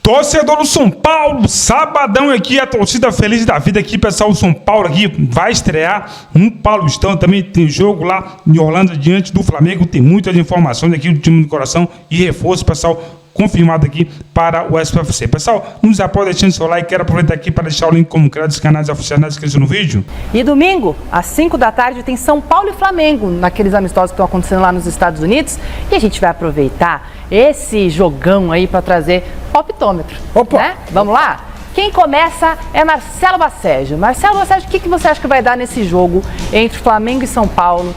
Torcedor do São Paulo, sabadão aqui, a torcida feliz da vida aqui, pessoal. O São Paulo aqui vai estrear no Paulistão. Também tem jogo lá em Orlando diante do Flamengo. Tem muitas informações aqui do time do coração e reforço, pessoal, confirmado aqui para o SPFC. Pessoal, nos apoia deixando seu like. Quero aproveitar aqui para deixar o link como crédito dos canais oficiais na descrição do vídeo. E domingo, às 5 da tarde, tem São Paulo e Flamengo, naqueles amistosos que estão acontecendo lá nos Estados Unidos. E a gente vai aproveitar esse jogão aí para trazer palpitômetro. Opa! Né? Vamos lá? Quem começa é Marcelo Baceggio. Marcelo Baceggio, o que você acha que vai dar nesse jogo entre Flamengo e São Paulo,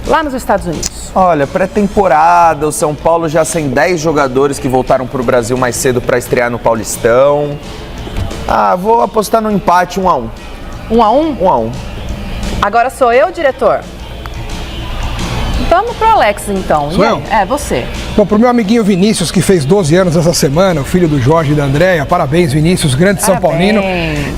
lá nos Estados Unidos? Olha, pré-temporada, o São Paulo já tem 10 jogadores que voltaram para o Brasil mais cedo para estrear no Paulistão. Vou apostar no empate 1-1. 1-1? 1-1. Agora sou eu, diretor? Vamos pro Alex, então. Sou eu? É, você. Bom, pro meu amiguinho Vinícius, que fez 12 anos essa semana, o filho do Jorge e da Andréia, parabéns, Vinícius, grande São Paulino.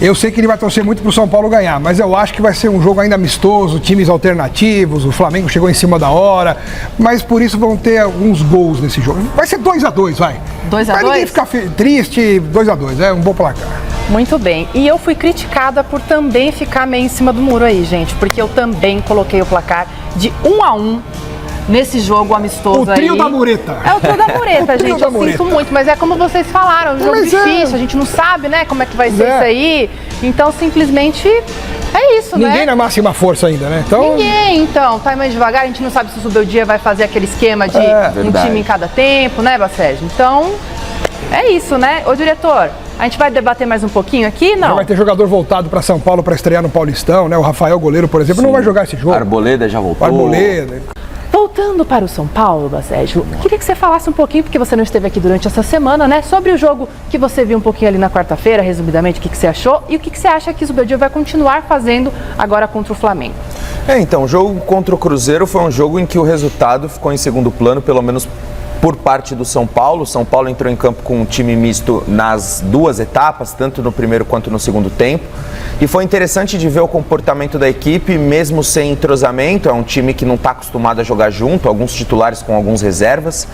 Eu sei que ele vai torcer muito pro São Paulo ganhar, mas eu acho que vai ser um jogo ainda amistoso, times alternativos, o Flamengo chegou em cima da hora, mas por isso vão ter alguns gols nesse jogo. Vai ser 2-2, vai. 2-2? Vai ninguém ficar triste, 2-2, é um bom placar. Muito bem. E eu fui criticada por também ficar meio em cima do muro aí, gente, porque eu também coloquei o placar de 1-1 nesse jogo amistoso aí. O trio da mureta. É o trio da mureta, gente. Eu sinto muito, mas é como vocês falaram, um jogo difícil, a gente não sabe, né, como é que vai ser isso aí. Então, simplesmente, é isso, né? Ninguém na máxima força ainda, né? Então... Ninguém, então. Tá mais devagar, a gente não sabe se o Zubeldia vai fazer aquele esquema de um time em cada tempo, né, Baceggio? Então, é isso, né? Ô, diretor, a gente vai debater mais um pouquinho aqui, não? Já vai ter jogador voltado para São Paulo para estrear no Paulistão, né? O Rafael Goleiro, por exemplo, não vai jogar esse jogo. Arboleda já voltou. Arboleda. Voltando para o São Paulo, Baceggio, queria que você falasse um pouquinho, porque você não esteve aqui durante essa semana, né? Sobre o jogo que você viu um pouquinho ali na quarta-feira, resumidamente, o que você achou e o que você acha que o Zubeldia vai continuar fazendo agora contra o Flamengo. Então, o jogo contra o Cruzeiro foi um jogo em que o resultado ficou em segundo plano, pelo menos por parte do São Paulo. O São Paulo entrou em campo com um time misto nas duas etapas, tanto no primeiro quanto no segundo tempo. E foi interessante de ver o comportamento da equipe, mesmo sem entrosamento. É um time que não está acostumado a jogar junto, alguns titulares com alguns reservas,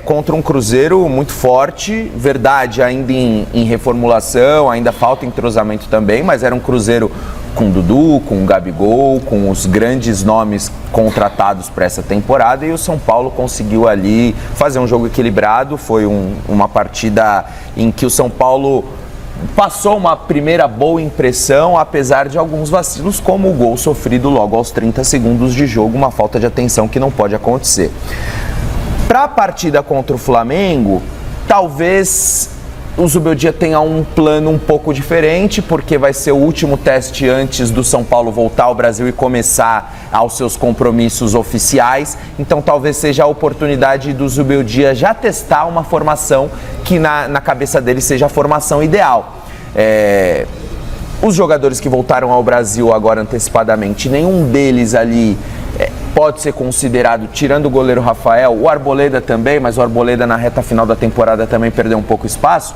contra um Cruzeiro muito forte, verdade, ainda em reformulação, ainda falta entrosamento também, mas era um Cruzeiro com o Dudu, com o Gabigol, com os grandes nomes contratados para essa temporada, e o São Paulo conseguiu ali fazer um jogo equilibrado. Foi uma partida em que o São Paulo passou uma primeira boa impressão, apesar de alguns vacilos, como o gol sofrido logo aos 30 segundos de jogo, uma falta de atenção que não pode acontecer. Para a partida contra o Flamengo, talvez o Zubeldia tenha um plano um pouco diferente, porque vai ser o último teste antes do São Paulo voltar ao Brasil e começar aos seus compromissos oficiais. Então talvez seja a oportunidade do Zubeldia já testar uma formação que na cabeça dele seja a formação ideal. Os jogadores que voltaram ao Brasil agora antecipadamente, nenhum deles ali pode ser considerado, tirando o goleiro Rafael, o Arboleda também, mas o Arboleda na reta final da temporada também perdeu um pouco espaço.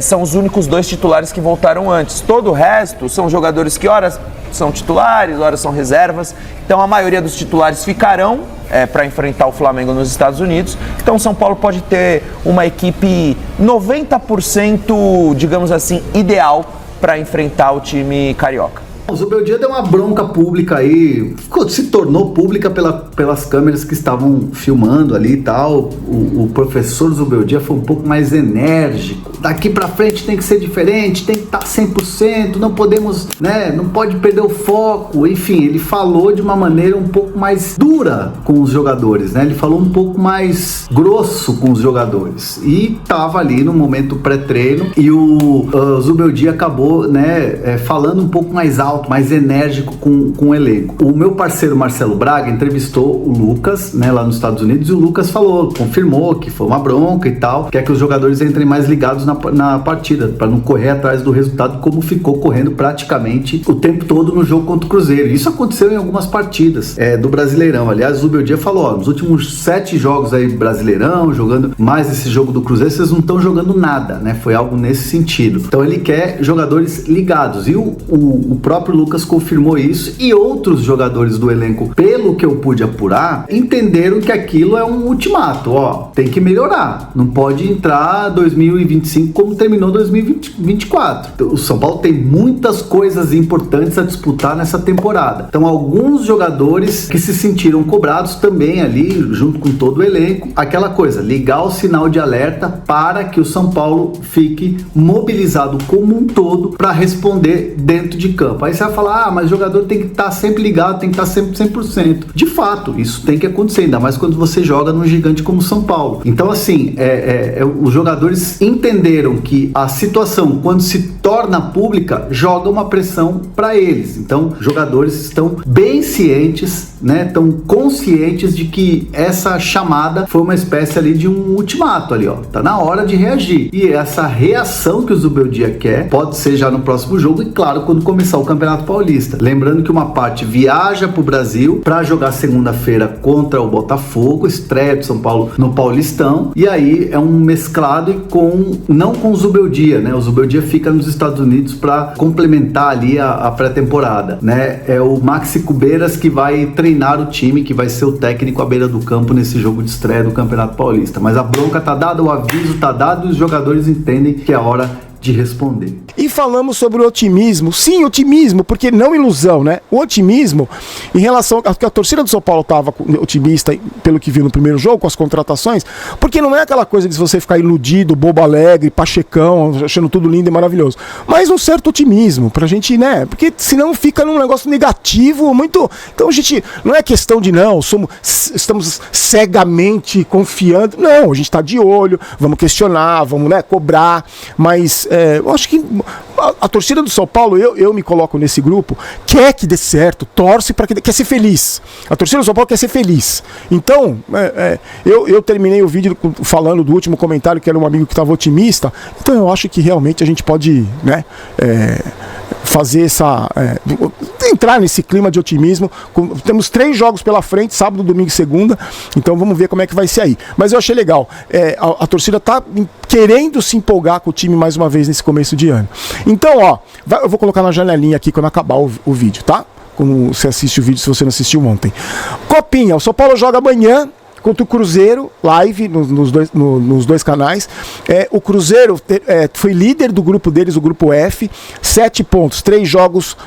São os únicos dois titulares que voltaram antes. Todo o resto são jogadores que ora são titulares, ora são reservas. Então a maioria dos titulares ficarão para enfrentar o Flamengo nos Estados Unidos. Então o São Paulo pode ter uma equipe 90%, digamos assim, ideal para enfrentar o time carioca. O Zubeldia deu uma bronca pública aí, se tornou pública pelas câmeras que estavam filmando ali e tal. O professor Zubeldia foi um pouco mais enérgico. Daqui pra frente tem que ser diferente, tem que estar 100%, não podemos, né, não pode perder o foco. Enfim, ele falou de uma maneira um pouco mais dura com os jogadores, né? Ele falou um pouco mais grosso com os jogadores. E tava ali no momento pré-treino e o Zubeldia acabou, né, falando um pouco mais alto, mais enérgico com o elenco. O meu parceiro Marcelo Braga entrevistou o Lucas, né, lá nos Estados Unidos, e o Lucas confirmou que foi uma bronca e tal, quer que os jogadores entrem mais ligados na partida, para não correr atrás do resultado, como ficou correndo praticamente o tempo todo no jogo contra o Cruzeiro. Isso aconteceu em algumas partidas do Brasileirão. Aliás, o Zubeldia falou, nos últimos 7 jogos aí Brasileirão, jogando mais esse jogo do Cruzeiro, vocês não estão jogando nada, né? Foi algo nesse sentido. Então ele quer jogadores ligados, e o próprio Lucas confirmou isso, e outros jogadores do elenco, pelo que eu pude apurar, entenderam que aquilo é um ultimato, ó, tem que melhorar, não pode entrar 2025 como terminou 2024. O São Paulo tem muitas coisas importantes a disputar nessa temporada. Então, alguns jogadores que se sentiram cobrados também ali, junto com todo o elenco, aquela coisa, ligar o sinal de alerta para que o São Paulo fique mobilizado como um todo para responder dentro de campo. Aí você vai falar, mas o jogador tem que estar sempre ligado, tem que estar sempre 100%. De fato, isso tem que acontecer, ainda mais quando você joga num gigante como São Paulo. Então, assim, os jogadores entenderam que a situação, quando se torna pública, joga uma pressão para eles. Então, os jogadores estão bem cientes, né, estão conscientes de que essa chamada foi uma espécie ali de um ultimato ali, ó. Tá na hora de reagir. E essa reação que o Zubeldia quer pode ser já no próximo jogo e, claro, quando começar o Campeonato Paulista. Lembrando que uma parte viaja para o Brasil para jogar segunda-feira contra o Botafogo, estreia do São Paulo no Paulistão, e aí é um mesclado não com o Zubeldia, né? O Zubeldia fica nos Estados Unidos para complementar ali a pré-temporada, né? É o Maxi Cubeiras que vai treinar o time, que vai ser o técnico à beira do campo nesse jogo de estreia do Campeonato Paulista. Mas a bronca tá dada, o aviso tá dado e os jogadores entendem que é a hora de responder. E falamos sobre o otimismo. Sim, otimismo, porque não ilusão, né? O otimismo em relação a que a torcida do São Paulo estava otimista pelo que viu no primeiro jogo, com as contratações, porque não é aquela coisa de você ficar iludido, bobo alegre, pachecão, achando tudo lindo e maravilhoso, mas um certo otimismo, pra gente, né? Porque senão fica num negócio negativo, muito... Então a gente, não é questão de estamos cegamente confiando, não, a gente tá de olho, vamos questionar, vamos, né, cobrar, mas eu acho que a torcida do São Paulo, eu me coloco nesse grupo, quer que dê certo, torce para que quer ser feliz. A torcida do São Paulo quer ser feliz. Então, eu terminei o vídeo falando do último comentário, que era um amigo que estava otimista. Então eu acho que realmente a gente pode, né, fazer entrar nesse clima de otimismo. Temos 3 jogos pela frente, sábado, domingo e segunda, então vamos ver como é que vai ser aí. Mas eu achei legal, a torcida tá querendo se empolgar com o time mais uma vez nesse começo de ano. Então, ó, eu vou colocar na janelinha aqui quando acabar o vídeo, tá? Como você assiste o vídeo, se você não assistiu ontem. Copinha, o São Paulo joga amanhã contra o Cruzeiro, live nos dois canais. O Cruzeiro foi líder do grupo deles, o grupo F, 7 pontos, 3 jogos,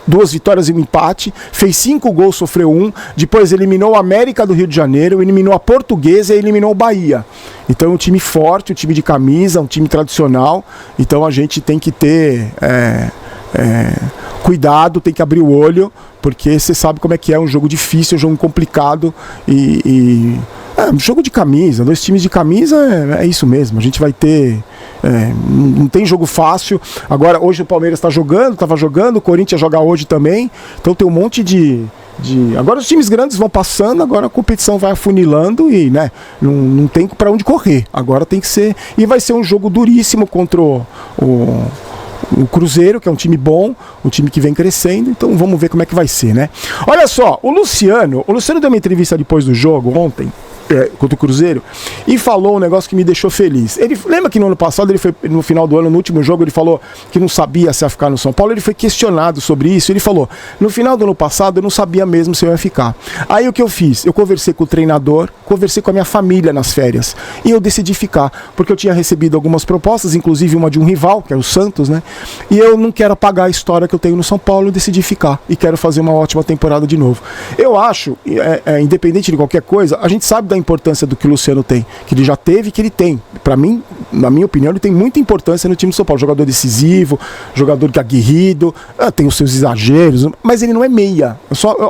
2 vitórias e um empate, fez 5 gols, sofreu 1, depois eliminou o América do Rio de Janeiro, eliminou a Portuguesa e eliminou o Bahia. Então é um time forte, um time de camisa, um time tradicional, então a gente tem que ter cuidado, tem que abrir o olho, porque você sabe como é que é um jogo difícil, um jogo complicado um jogo de camisa, 2 times de camisa é isso mesmo, a gente vai ter... não tem jogo fácil. Agora, hoje o Palmeiras estava jogando, o Corinthians joga hoje também, então tem um monte de... Agora os times grandes vão passando, agora a competição vai afunilando e, né, não tem para onde correr, agora tem que ser... E vai ser um jogo duríssimo contra o Cruzeiro, que é um time bom, um time que vem crescendo, então vamos ver como é que vai ser, né? Olha só, o Luciano deu uma entrevista depois do jogo, ontem, contra o Cruzeiro, e falou um negócio que me deixou feliz. Ele lembra que no ano passado, ele foi, no final do ano, no último jogo, ele falou que não sabia se ia ficar no São Paulo. Ele foi questionado sobre isso, ele falou, no final do ano passado eu não sabia mesmo se eu ia ficar. Aí o que eu fiz? Eu conversei com o treinador, conversei com a minha família nas férias, e eu decidi ficar, porque eu tinha recebido algumas propostas, inclusive uma de um rival, que era o Santos, né? E eu não quero apagar a história que eu tenho no São Paulo, eu decidi ficar, e quero fazer uma ótima temporada de novo. Eu acho, independente de qualquer coisa, a gente sabe da importância do que o Luciano tem, que ele já teve e que ele tem. Para mim, na minha opinião, ele tem muita importância no time do São Paulo. Jogador decisivo, jogador que é aguerrido, tem os seus exageros, mas ele não é meia.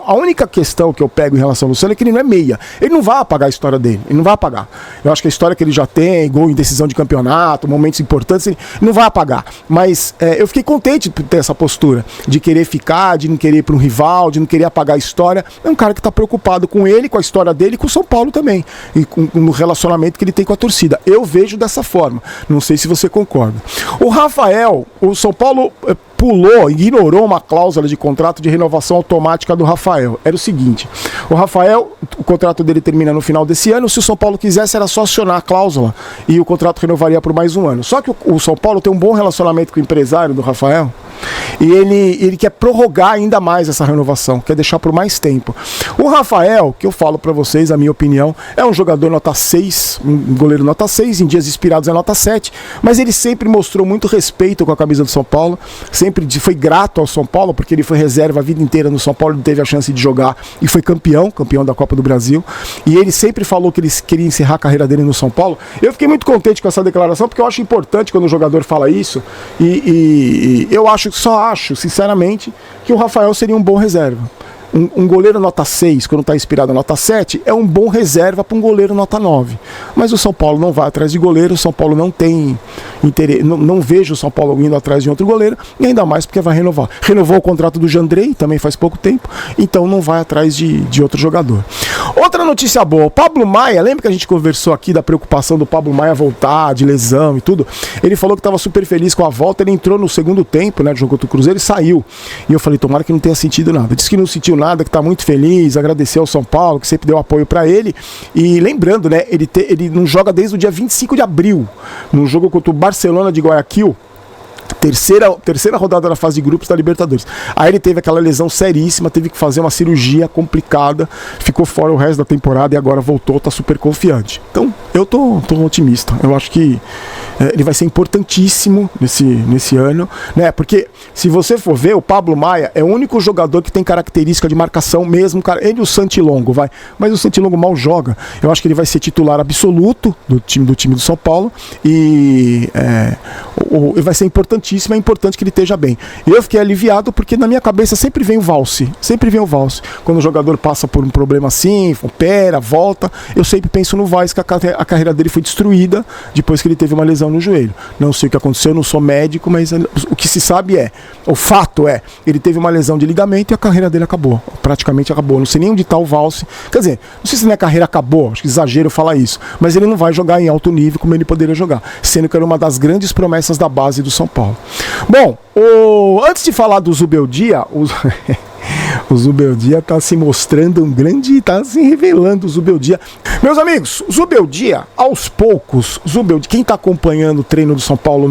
A única questão que eu pego em relação ao Luciano é que ele não é meia. Ele não vai apagar a história dele, ele não vai apagar. Eu acho que a história que ele já tem, gol em decisão de campeonato, momentos importantes, ele não vai apagar. Mas eu fiquei contente de ter essa postura, de querer ficar, de não querer ir para um rival, de não querer apagar a história. É um cara que está preocupado com ele, com a história dele e com o São Paulo também. E no relacionamento que ele tem com a torcida. Eu vejo dessa forma. Não sei se você concorda. O Rafael, o São Paulo ignorou uma cláusula de contrato de renovação automática do Rafael. Era o seguinte, o Rafael, o contrato dele termina no final desse ano, se o São Paulo quisesse era só acionar a cláusula e o contrato renovaria por mais um ano. Só que o São Paulo tem um bom relacionamento com o empresário do Rafael E ele quer prorrogar ainda mais essa renovação, quer deixar por mais tempo. O Rafael, que eu falo para vocês, a minha opinião, é um jogador nota 6, um goleiro nota 6, em dias inspirados é nota 7, mas ele sempre mostrou muito respeito com a camisa do São Paulo, sempre foi grato ao São Paulo, porque ele foi reserva a vida inteira no São Paulo, ele teve a chance de jogar e foi campeão da Copa do Brasil, e ele sempre falou que ele queria encerrar a carreira dele no São Paulo. Eu fiquei muito contente com essa declaração, porque eu acho importante quando o jogador fala isso, e eu só acho, sinceramente, que o Rafael seria um bom reserva. Um goleiro nota 6, quando está inspirado nota 7, é um bom reserva para um goleiro nota 9. Mas o São Paulo não vai atrás de goleiro, o São Paulo não tem interesse, não vejo o São Paulo indo atrás de outro goleiro, e ainda mais porque vai renovar. Renovou o contrato do Jandrei, também faz pouco tempo, então não vai atrás de outro jogador. Outra notícia boa, o Pablo Maia, lembra que a gente conversou aqui da preocupação do Pablo Maia voltar, de lesão e tudo? Ele falou que estava super feliz com a volta, ele entrou no segundo tempo, né, do jogo contra o Cruzeiro, e saiu. E eu falei, tomara que não tenha sentido nada. Disse que não sentiu nada, que está muito feliz, agradeceu ao São Paulo, que sempre deu apoio para ele. E lembrando, né, ele não joga desde o dia 25 de abril, no jogo contra o Barcelona de Guayaquil, terceira rodada da fase de grupos da Libertadores. Aí ele teve aquela lesão seríssima, teve que fazer uma cirurgia complicada, ficou fora o resto da temporada e agora voltou, tá super confiante. Então, eu tô otimista. Eu acho que ele vai ser importantíssimo nesse ano, né? Porque se você for ver, o Pablo Maia é o único jogador que tem característica de marcação mesmo, cara. Ele e o Santilongo, mas o Santilongo mal joga. Eu acho que ele vai ser titular absoluto do time do São Paulo e vai ser importantíssimo, é importante que ele esteja bem. E eu fiquei aliviado porque na minha cabeça sempre vem o valse. Quando o jogador passa por um problema assim, opera, volta, eu sempre penso no Vaz, que a carreira dele foi destruída depois que ele teve uma lesão no joelho. Não sei o que aconteceu, não sou médico, mas o que se sabe o fato é, ele teve uma lesão de ligamento e a carreira dele acabou, praticamente acabou. Não sei nem onde está o valse, quer dizer, não sei se minha carreira acabou, acho que exagero falar isso, mas ele não vai jogar em alto nível como ele poderia jogar, sendo que era uma das grandes promessas da base do São Paulo. Bom, antes de falar do Zubeldia, o Zubeldia está se mostrando um grande, está se revelando o Zubeldia. Meus amigos, o Zubeldia, aos poucos, quem está acompanhando o treino do São Paulo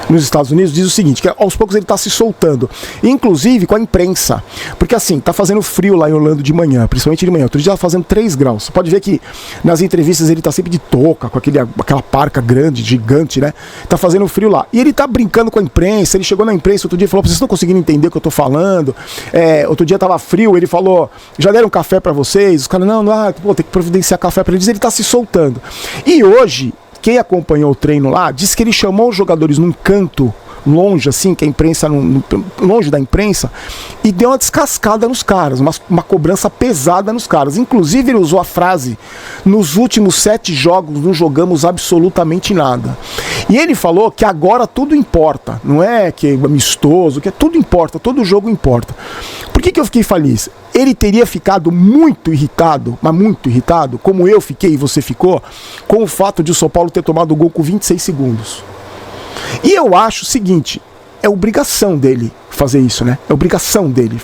nos Estados Unidos diz o seguinte, que aos poucos ele está se soltando, inclusive com a imprensa, porque assim, tá fazendo frio lá em Orlando de manhã, principalmente de manhã, outro dia tá fazendo 3 graus, você pode ver que nas entrevistas ele tá sempre de touca, com aquela parca grande, gigante, né, tá fazendo frio lá, e ele tá brincando com a imprensa, ele chegou na imprensa outro dia e falou, vocês estão conseguindo entender o que eu tô falando, outro dia tava frio, ele falou, já deram café pra vocês, os caras, não, tem que providenciar café pra eles, ele tá se soltando, e hoje, quem acompanhou o treino lá, disse que ele chamou os jogadores num canto, longe assim, que a imprensa, longe da imprensa, e deu uma descascada nos caras, uma cobrança pesada nos caras. Inclusive ele usou a frase, nos últimos 7 jogos não jogamos absolutamente nada. E ele falou que agora tudo importa, não é que é amistoso, que tudo importa, todo jogo importa. Por que eu fiquei feliz? Ele teria ficado muito irritado, mas muito irritado, como eu fiquei e você ficou, com o fato de o São Paulo ter tomado o gol com 26 segundos. E eu acho o seguinte, é obrigação dele fazer isso, né? É obrigação dele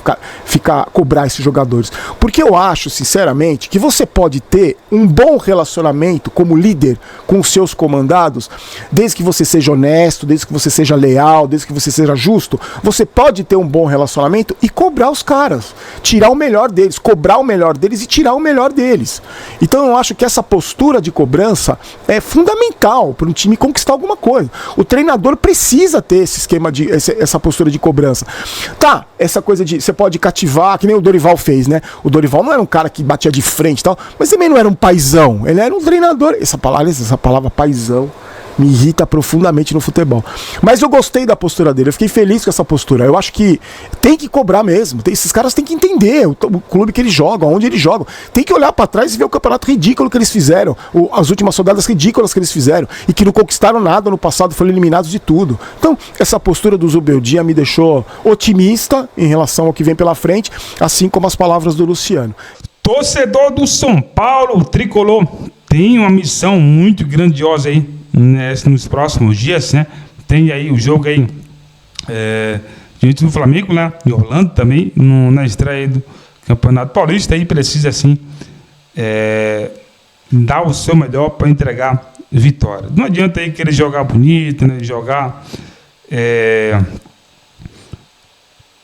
cobrar esses jogadores. Porque eu acho, sinceramente, que você pode ter um bom relacionamento como líder com os seus comandados, desde que você seja honesto, desde que você seja leal, desde que você seja justo, você pode ter um bom relacionamento e cobrar os caras, tirar o melhor deles, cobrar o melhor deles e tirar o melhor deles. Então eu acho que essa postura de cobrança é fundamental para um time conquistar alguma coisa. O treinador precisa ter esse esquema essa postura de cobrança. Tá, essa coisa de você pode cativar, que nem o Dorival fez, né? O Dorival não era um cara que batia de frente e tal, mas também não era um paizão, ele era um treinador. Essa palavra paizão me irrita profundamente no futebol. Mas eu gostei da postura dele, eu fiquei feliz com essa postura. Eu acho que tem que cobrar mesmo. Esses caras têm que entender o clube que eles jogam, onde eles jogam. Tem que olhar pra trás e ver o campeonato ridículo que eles fizeram, as últimas rodadas ridículas que eles fizeram e que não conquistaram nada no passado, foram eliminados de tudo. Então, essa postura do Zubeldia me deixou otimista em relação ao que vem pela frente, assim como as palavras do Luciano. Torcedor do São Paulo, o tricolor tem uma missão muito grandiosa aí nos próximos dias, né? Tem aí o jogo aí diante do Flamengo, né? Em Orlando também, na estreia do Campeonato Paulista, aí precisa assim dar o seu melhor para entregar vitória. Não adianta aí querer jogar bonito, né? Jogar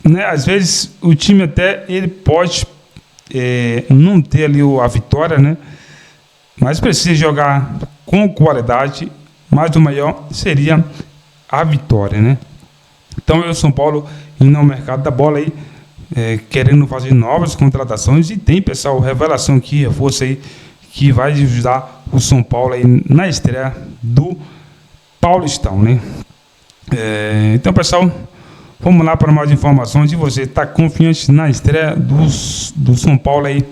né, às vezes o time até ele pode não ter ali a vitória, né? Mas precisa jogar com qualidade, mas o maior seria a vitória, né? Então o São Paulo indo ao mercado da bola aí, querendo fazer novas contratações, e tem, pessoal, revelação aqui, reforço aí, que vai ajudar o São Paulo aí na estreia do Paulistão, né? Então, pessoal, vamos lá para mais informações. E você está confiante na estreia do São Paulo aí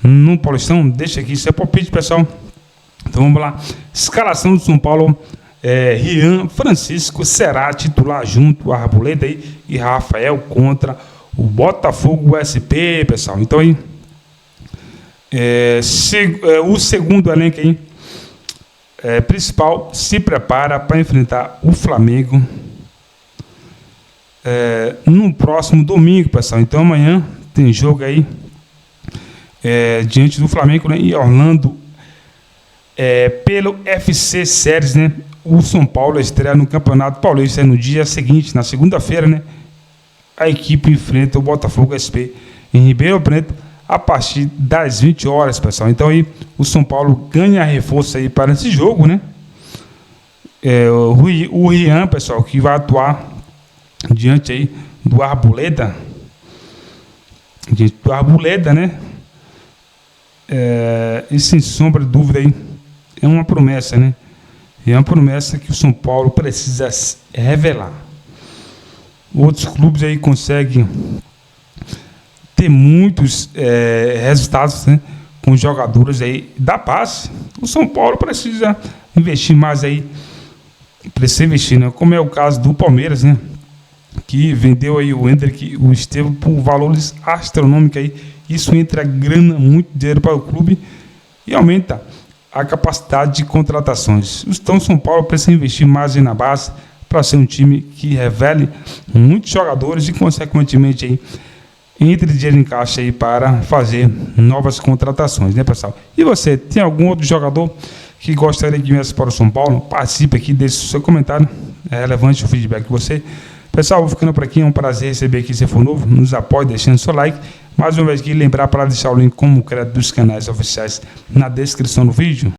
no Paulistão? Deixa aqui seu palpite, pessoal. Então vamos lá. Escalação do São Paulo: Rian Francisco será titular junto a Arboleda aí, e Rafael contra o Botafogo SP, pessoal. Então aí o segundo elenco aí principal se prepara para enfrentar o Flamengo no próximo domingo, pessoal. Então amanhã tem jogo aí diante do Flamengo, né, e Orlando, pelo FC Séries, né? O São Paulo estreia no Campeonato Paulista no dia seguinte, na segunda-feira, né? A equipe enfrenta o Botafogo SP em Ribeirão Preto a partir das 20 horas, pessoal. Então aí o São Paulo ganha reforço aí para esse jogo, né? O Rian, pessoal, que vai atuar diante aí do Arboleda, né? E sem sombra de dúvida aí, é uma promessa, né? É uma promessa que o São Paulo precisa revelar. Outros clubes aí conseguem ter muitos resultados, né, com jogadores aí da base. O São Paulo precisa investir mais aí, precisa investir, né? Como é o caso do Palmeiras, né, que vendeu aí o Hendrick, o Estevão, por valores astronômicos aí. Isso entra grana, muito dinheiro para o clube, e aumenta a capacidade de contratações. Então, São Paulo precisa investir mais aí na base para ser um time que revele muitos jogadores e, consequentemente, aí, entre dinheiro em caixa aí para fazer novas contratações, né, pessoal? E você, tem algum outro jogador que gostaria de vir para o São Paulo? Participe aqui, deixe o seu comentário, é relevante o feedback de você. Pessoal, vou ficando por aqui, é um prazer receber aqui, se for novo, nos apoie deixando seu like. Mais uma vez aqui, lembrar para deixar o link como crédito dos canais oficiais na descrição do vídeo.